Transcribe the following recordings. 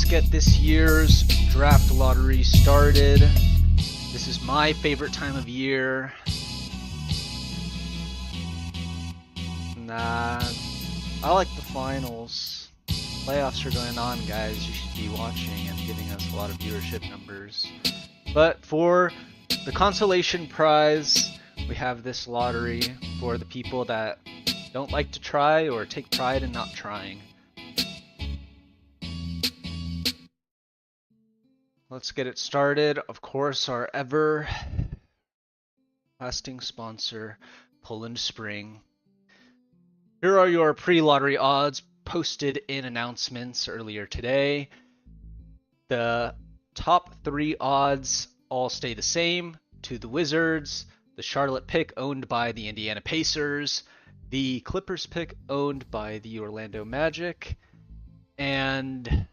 let's get this year's draft lottery started. This is my favorite time of year. Nah, I like the finals. Playoffs are going on, guys. You should be watching and giving us a lot of viewership numbers. But for the consolation prize, we have this lottery for the people that don't like to try or take pride in not trying. Let's get it started. Of course, our ever-lasting sponsor, Poland Spring. Here are your pre-lottery odds posted in announcements earlier today. The top 3 odds all stay the same. To the Wizards, the Charlotte pick owned by the Indiana Pacers, the Clippers pick owned by the Orlando Magic, and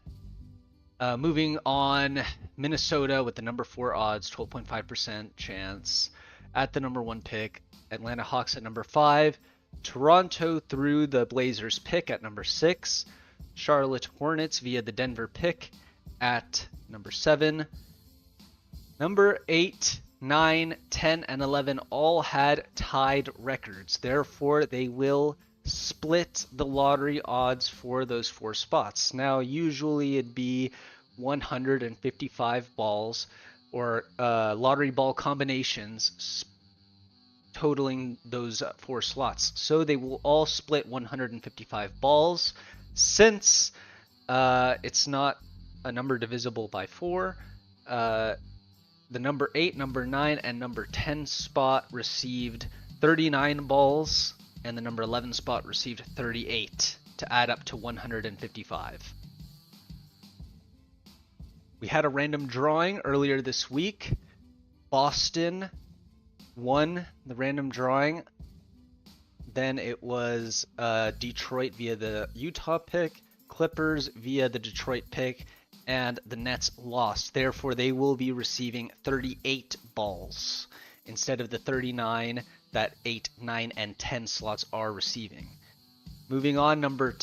moving on, Minnesota with the number 4 odds, 12.5% chance at the number 1 pick. Atlanta Hawks at number 5. Toronto through the Blazers pick at number 6. Charlotte Hornets via the Denver pick at number 7. Number 8, 9, 10, and 11 all had tied records. Therefore, they will split the lottery odds for those 4 spots. Now, usually it'd be 155 balls or lottery ball combinations totaling those 4 slots. So they will all split 155 balls. Since it's not a number divisible by 4, the number 8, number 9, and number 10 spot received 39 balls, and the number 11 spot received 38 to add up to 155. We had a random drawing earlier this week. Boston won the random drawing. Then it was Detroit via the Utah pick, Clippers via the Detroit pick, and the Nets lost. Therefore, they will be receiving 38 balls instead of the 39 that 8, 9, and 10 slots are receiving. Moving on, number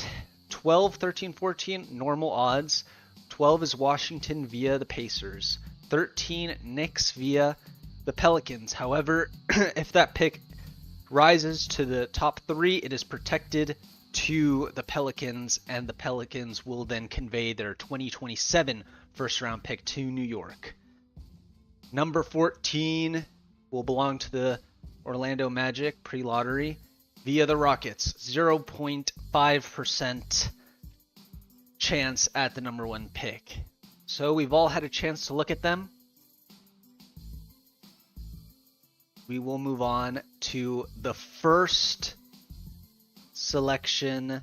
12, 13, 14, normal odds. 12 is Washington via the Pacers. 13, Knicks via the Pelicans. However, if that pick rises to the top 3, it is protected to the Pelicans, and the Pelicans will then convey their 2027 first-round pick to New York. Number 14 will belong to the Orlando Magic pre-lottery via the Rockets. 0.5% chance at the number 1 pick. So we've all had a chance to look at them. We will move on to the first selection,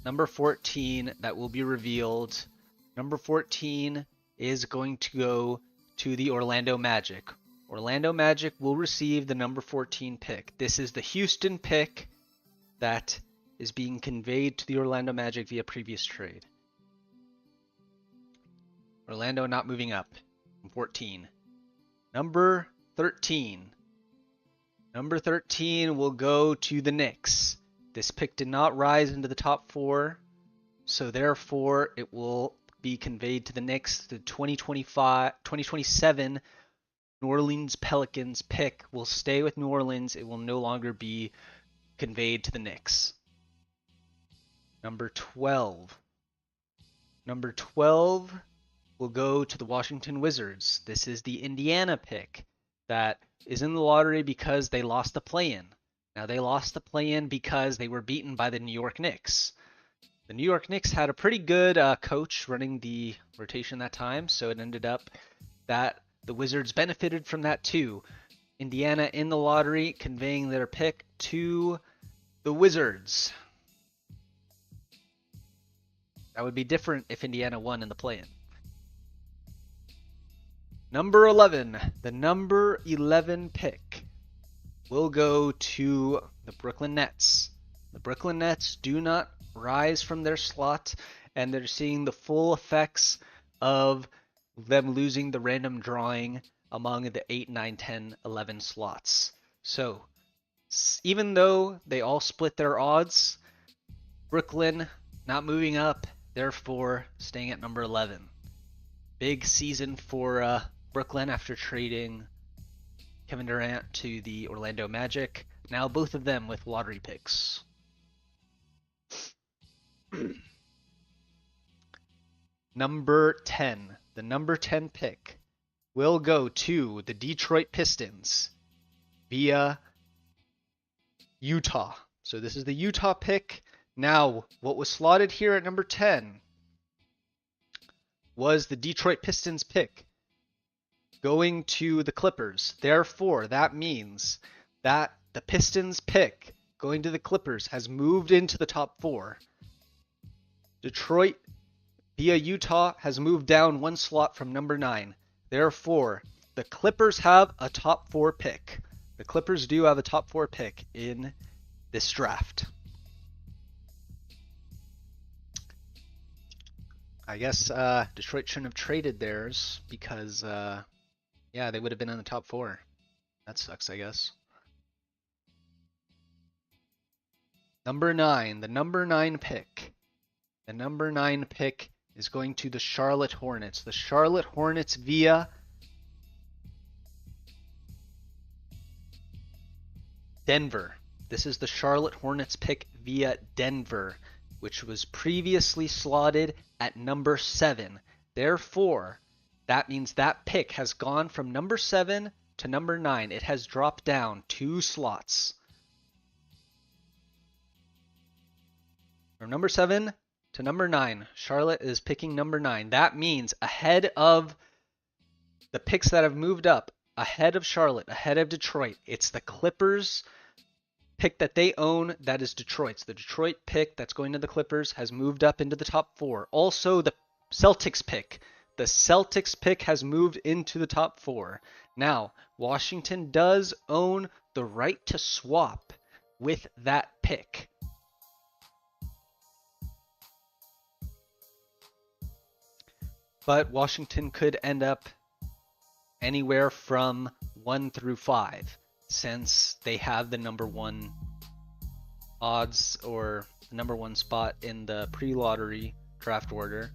number 14, that will be revealed. Number 14 is going to go to the Orlando Magic. Orlando Magic will receive the number 14 pick. This is the Houston pick that is being conveyed to the Orlando Magic via previous trade. Orlando not moving up from 14. Number 13. Number 13 will go to the Knicks. This pick did not rise into the top 4, so therefore it will be conveyed to the Knicks. The 2027 New Orleans Pelicans pick will stay with New Orleans. It will no longer be conveyed to the Knicks. Number 12. Number 12 will go to the Washington Wizards. This is the Indiana pick that is in the lottery because they lost the play-in. Now, they lost the play-in because they were beaten by the New York Knicks. The New York Knicks had a pretty good coach running the rotation that time, so it ended up that the Wizards benefited from that too. Indiana in the lottery, conveying their pick to the Wizards. That would be different if Indiana won in the play-in. Number 11, the number 11 pick will go to the Brooklyn Nets. The Brooklyn Nets do not rise from their slot, and they're seeing the full effects of them losing the random drawing among the 8, 9, 10, 11 slots. So, even though they all split their odds, Brooklyn not moving up therefore staying at number 11. Big season for Brooklyn after trading Kevin Durant to the Orlando Magic. Now both of them with lottery picks. Number 10. The number 10 pick will go to the Detroit Pistons via Utah. So this is the Utah pick. Now, what was slotted here at number 10 was the Detroit Pistons pick going to the Clippers. Therefore, that means that the Pistons pick going to the Clippers has moved into the top 4. Detroit via Utah has moved down one slot from number 9. Therefore, the Clippers have a top 4 pick. The Clippers do have a top 4 pick in this draft. I guess Detroit shouldn't have traded theirs because, yeah, they would have been in the top 4. That sucks, I guess. Number 9, the number 9 pick. The number 9 pick is going to the Charlotte Hornets. The Charlotte Hornets via Denver. This is the Charlotte Hornets pick via Denver, which was previously slotted at number 7. Therefore, that means that pick has gone from number 7 to number 9. It has dropped down 2 slots. From number 7 to number 9, Charlotte is picking number 9. That means ahead of the picks that have moved up, ahead of Charlotte, ahead of Detroit, it's the Clippers pick that they own that is Detroit's. The Detroit pick that's going to the Clippers has moved up into the top 4. Also, the Celtics pick. The Celtics pick has moved into the top 4. Now, Washington does own the right to swap with that pick. But Washington could end up anywhere from 1 through 5, since they have the number 1 odds or the number 1 spot in the pre-lottery draft order,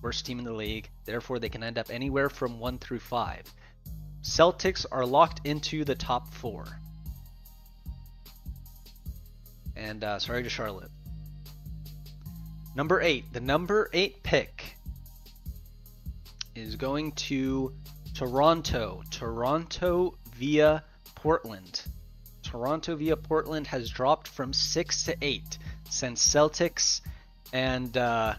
worst team in the league. Therefore, they can end up anywhere from 1 through 5. Celtics are locked into the top 4. And sorry to Charlotte. Number 8. The number 8 pick is going to Toronto. Toronto via Portland. Toronto via Portland has dropped from 6 to 8 since Celtics and the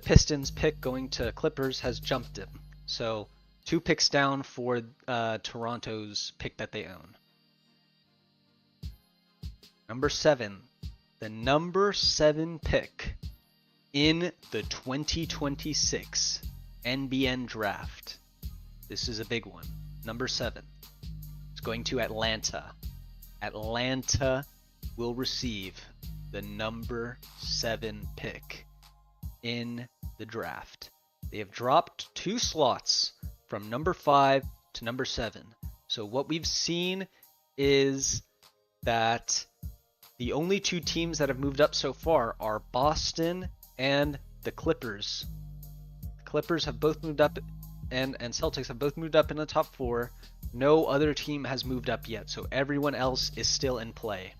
Pistons pick going to Clippers has jumped him. So 2 picks down for Toronto's pick that they own. Number 7. The number 7 pick in the 2026 NBN Draft. This is a big one. Number 7. It's going to Atlanta. Atlanta will receive the number 7 pick in the draft. They have dropped 2 slots from number 5 to number 7. So what we've seen is that the only 2 teams that have moved up so far are Boston and the Clippers. The Clippers have both moved up and Celtics have both moved up in the top 4. No other team has moved up yet, so everyone else is still in play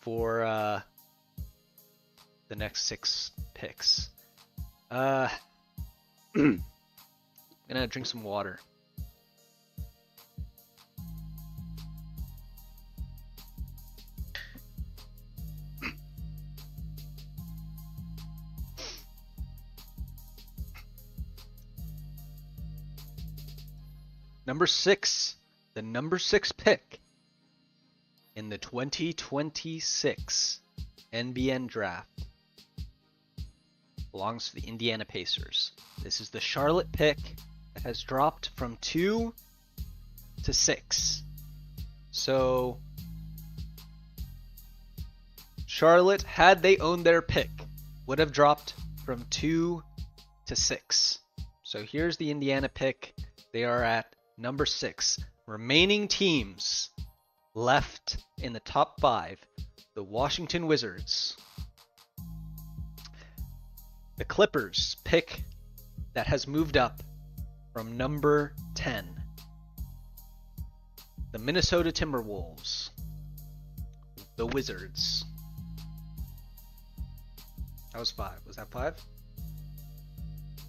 for the next 6 picks. I'm gonna drink some water. Number 6, the number 6 pick in the 2026 NBN Draft belongs to the Indiana Pacers. This is the Charlotte pick that has dropped from 2 to 6. So Charlotte, had they owned their pick, would have dropped from 2 to 6. So here's the Indiana pick. They are at number 6. Remaining teams left in the top 5. The Washington Wizards, The Clippers pick that has moved up from number 10. The Minnesota Timberwolves. The Wizards. That was 5. Was that 5?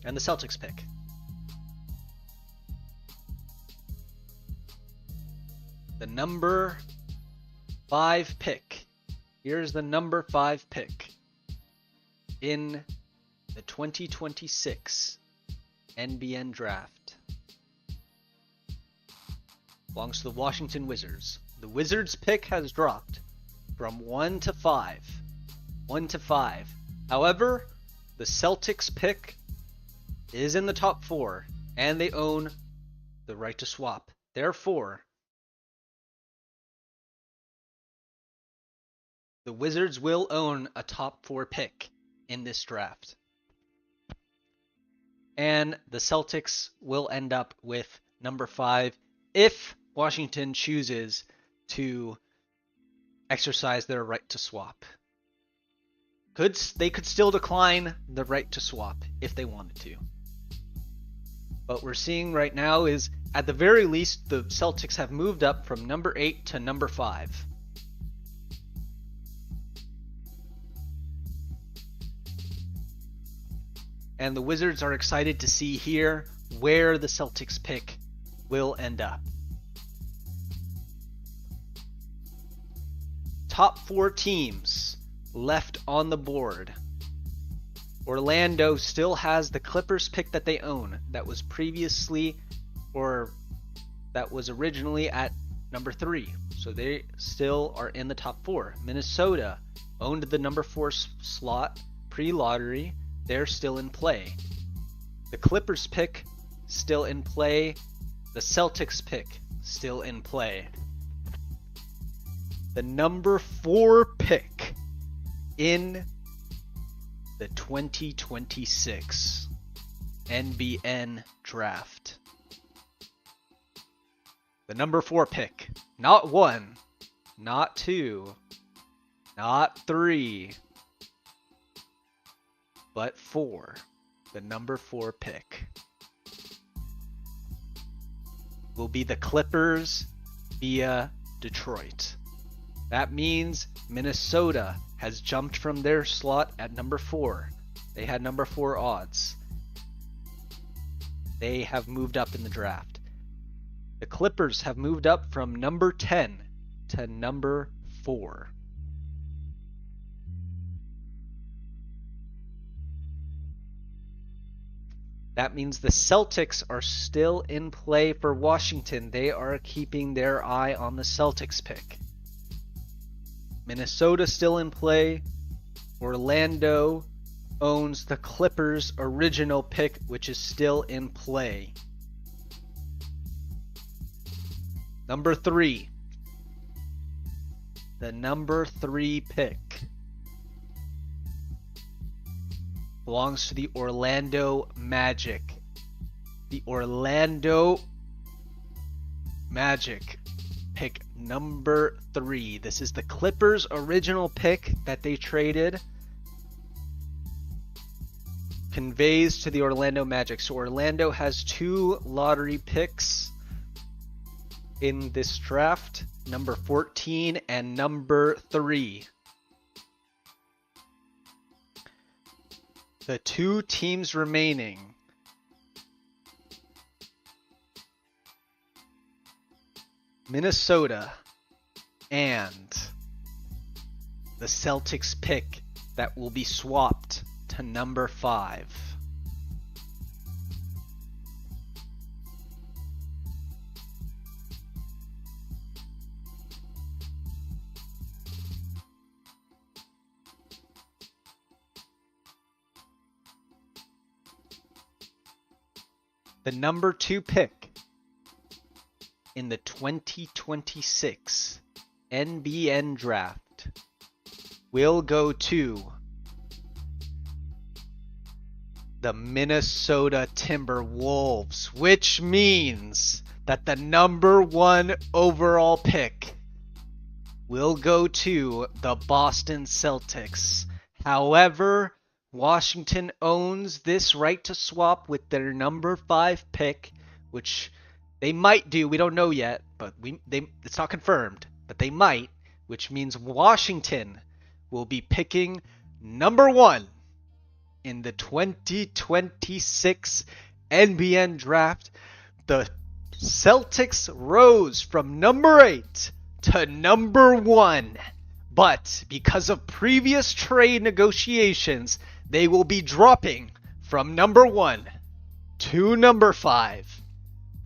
And the Celtics pick. The number 5 pick. Here's the number 5 pick in the 2026 NBN Draft. Belongs to the Washington Wizards. The Wizards pick has dropped from 1 to 5. 1 to 5. However, the Celtics pick is in the top 4, and they own the right to swap. Therefore, the Wizards will own a top 4 pick in this draft. And the Celtics will end up with number 5 if Washington chooses to exercise their right to swap. They could still decline the right to swap if they wanted to. What we're seeing right now is, at the very least, the Celtics have moved up from number 8 to number 5. And the Wizards are excited to see here where the Celtics pick will end up. Top 4 teams left on the board. Orlando still has the Clippers pick that they own, that was originally at number 3. So they still are in the top 4. Minnesota owned the number 4 slot pre-lottery. They're still in play. The Clippers pick still in play. The Celtics pick still in play. The number 4 pick in the 2026 NBN Draft. The number 4 pick. Not 1, not 2, not 3, but 4. The number 4 pick will be the Clippers via Detroit. That means Minnesota has jumped from their slot at number 4. They had number 4 odds. They have moved up in the draft. The Clippers have moved up from number 10 to number 4. That means the Celtics are still in play for Washington. They are keeping their eye on the Celtics pick. Minnesota still in play. Orlando owns the Clippers' original pick, which is still in play. Number 3. The number 3 pick belongs to the Orlando Magic. The Orlando Magic pick number 3. This is the Clippers' original pick that they traded. Conveys to the Orlando Magic. So Orlando has 2 lottery picks in this draft, number 14 and number 3. The 2 teams remaining Minnesota and the Celtics pick that will be swapped to number 5. The number 2 pick in the 2026 NBN Draft will go to the Minnesota Timberwolves, which means that the number 1 overall pick will go to the Boston Celtics. However, Washington owns this right to swap with their number 5 pick, which they might do. We don't know yet, but it's not confirmed, but they might, which means Washington will be picking number 1 in the 2026 NBN Draft. The Celtics rose from number 8 to number 1, but because of previous trade negotiations, they will be dropping from number 1 to number 5.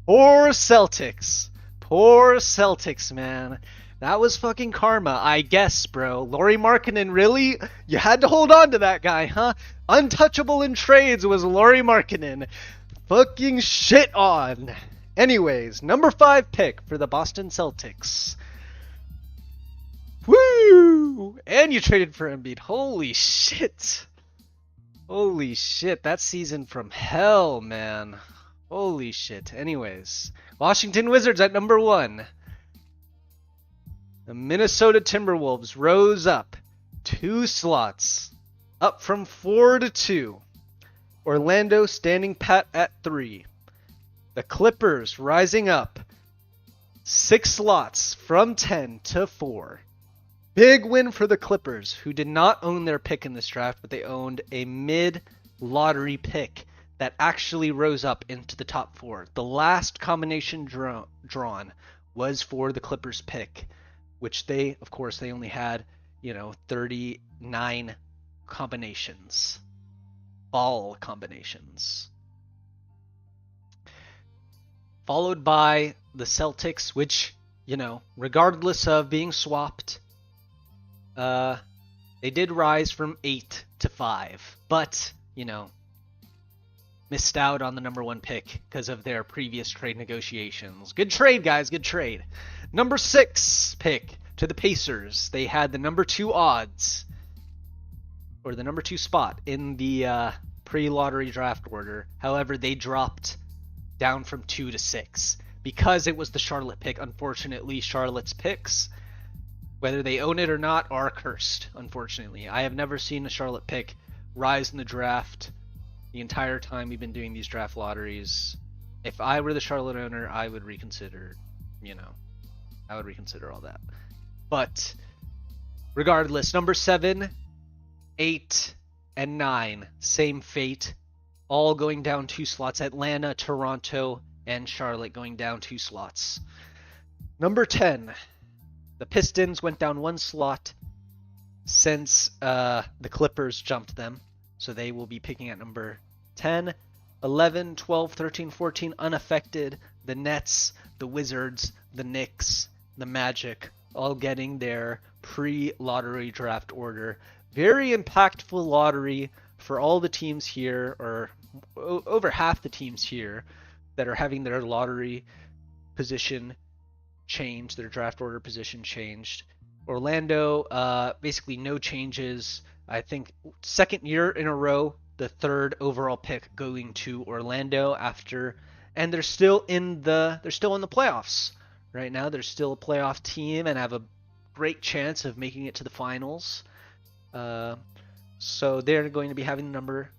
Poor Celtics. Poor Celtics, man. That was fucking karma, I guess, bro. Lauri Markkanen, really? You had to hold on to that guy, huh? Untouchable in trades was Lauri Markkanen. Fucking shit on. Anyways, number 5 pick for the Boston Celtics. Woo! And you traded for Embiid. Holy shit. Holy shit. That season from hell, man. Holy shit. Anyways, Washington Wizards at number 1. The Minnesota Timberwolves rose up 2 slots, up from 4 to 2. Orlando standing pat at 3. The Clippers rising up 6 slots from 10 to 4. Big win for the Clippers, who did not own their pick in this draft, but they owned a mid-lottery pick that actually rose up into the top 4. The last combination drawn was for the Clippers pick, which they, of course, they only had, 39 combinations. Ball combinations. Followed by the Celtics, which, regardless of being swapped, they did rise from 8 to 5, but, missed out on the number 1 pick because of their previous trade negotiations. Good trade, guys, good trade. Number 6 pick to the Pacers. They had the number 2 odds, or the number 2 spot in the pre-lottery draft order. However, they dropped down from 2 to 6 because it was the Charlotte pick. Unfortunately, Charlotte's picks, whether they own it or not, are cursed, unfortunately. I have never seen a Charlotte pick rise in the draft the entire time we've been doing these draft lotteries. If I were the Charlotte owner, I would reconsider, I would reconsider all that. But regardless, number 7, 8, and 9, same fate, all going down 2 slots. Atlanta, Toronto, and Charlotte going down 2 slots. Number 10, the Pistons went down 1 slot since the Clippers jumped them. So they will be picking at number 10, 11, 12, 13, 14, unaffected. The Nets, the Wizards, the Knicks, the Magic, all getting their pre-lottery draft order. Very impactful lottery for all the teams here, or over half the teams here, that are having their lottery position changed, their draft order position changed. Orlando, basically no changes. I think 2nd year in a row, the 3rd overall pick going to Orlando after, and they're still in the playoffs right now. They're still a playoff team and have a great chance of making it to the finals. So they're going to be having the number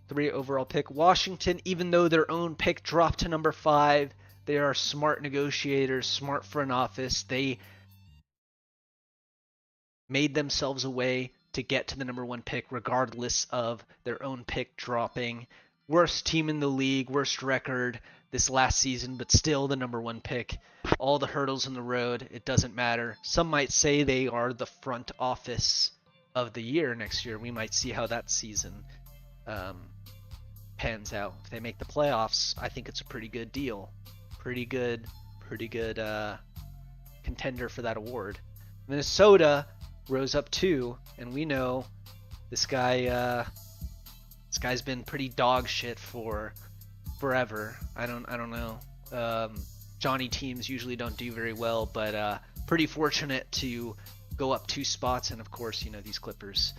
3 overall pick. Washington, even though their own pick dropped to number 5, they are smart negotiators, smart front office. They made themselves a way to get to the number 1 pick regardless of their own pick dropping. Worst team in the league, worst record this last season, but still the number 1 pick. All the hurdles in the road, it doesn't matter. Some might say they are the front office of the year next year. We might see how that season pans out. If they make the playoffs, I think it's a pretty good deal. Pretty good contender for that award. Minnesota rose up 2, and we know this guy's been pretty dog shit for forever. I don't know. Johnny teams usually don't do very well, but pretty fortunate to go up 2 spots, and of course, these Clippers,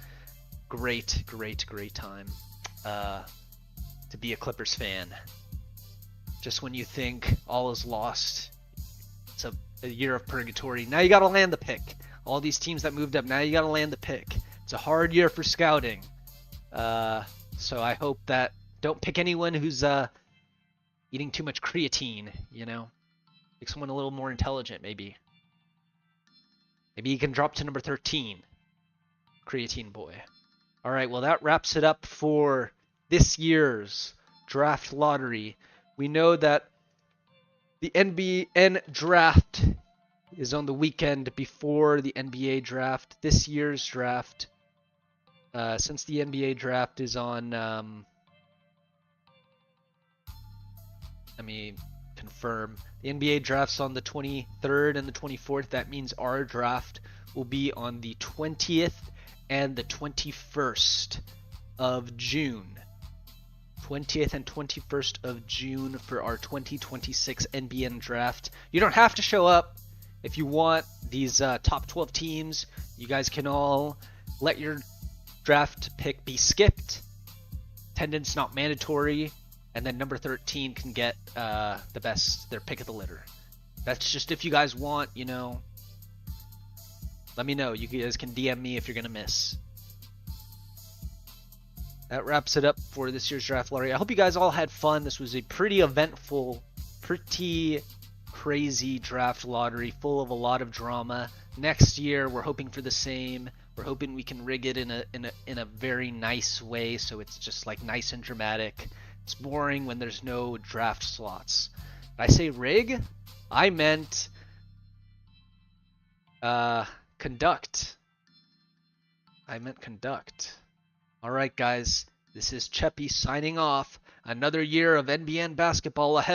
great time to be a Clippers fan. Just when you think all is lost, it's a year of purgatory. Now you got to land the pick. All these teams that moved up, now you got to land the pick. It's a hard year for scouting. So I hope that don't pick anyone who's eating too much creatine, you know? Pick someone a little more intelligent, maybe. Maybe he can drop to number 13. Creatine boy. All right, well, that wraps it up for this year's draft lottery. We know that the NBN draft is on the weekend before the NBA draft. This year's draft, since the NBA draft is on, let me confirm. The NBA draft's on the 23rd and the 24th. That means our draft will be on the 20th and the 21st of June. 20th and 21st of June for our 2026 NBN draft. You don't have to show up if you want these top 12 teams. You guys can all let your draft pick be skipped. Attendance not mandatory. And then number 13 can get their pick of the litter. That's just if you guys want, you know. Let me know. You guys can DM me if you're going to miss. That wraps it up for this year's draft lottery. I hope you guys all had fun. This was a pretty eventful, pretty crazy draft lottery, full of a lot of drama. Next year, we're hoping for the same. We're hoping we can rig it in a very nice way, so it's just like nice and dramatic. It's boring when there's no draft slots. Did I say rig? I meant conduct. I meant conduct. Alright guys, this is Cheppy signing off. Another year of NBN basketball ahead of